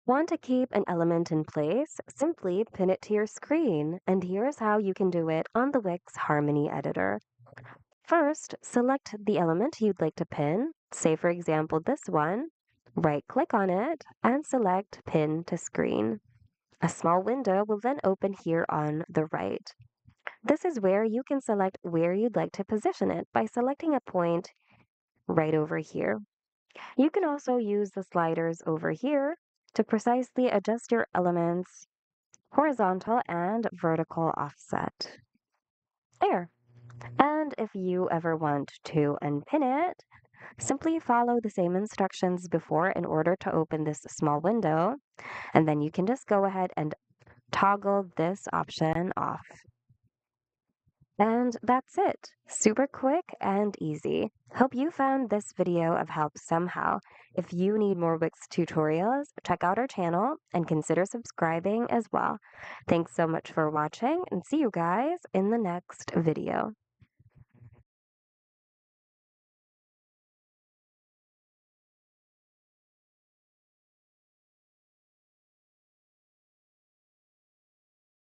Want to keep an element in place? Simply pin it to your screen, and here's how you can do it on the Wix Harmony editor. First, select the element you'd like to pin, say for example this one, right-click on it, and select Pin to Screen. A small window will then open here on the right. This is where you can select where you'd like to position it by selecting a point right over here. You can also use the sliders over here to precisely adjust your elements horizontal and vertical offset. There. And if you ever want to unpin it, simply follow the same instructions before in order to open this small window, and then you can just go ahead and toggle this option off. And that's it. Super quick and easy. Hope you found this video of help somehow. If you need more Wix tutorials, check out our channel and consider subscribing as well. Thanks so much for watching and see you guys in the next video.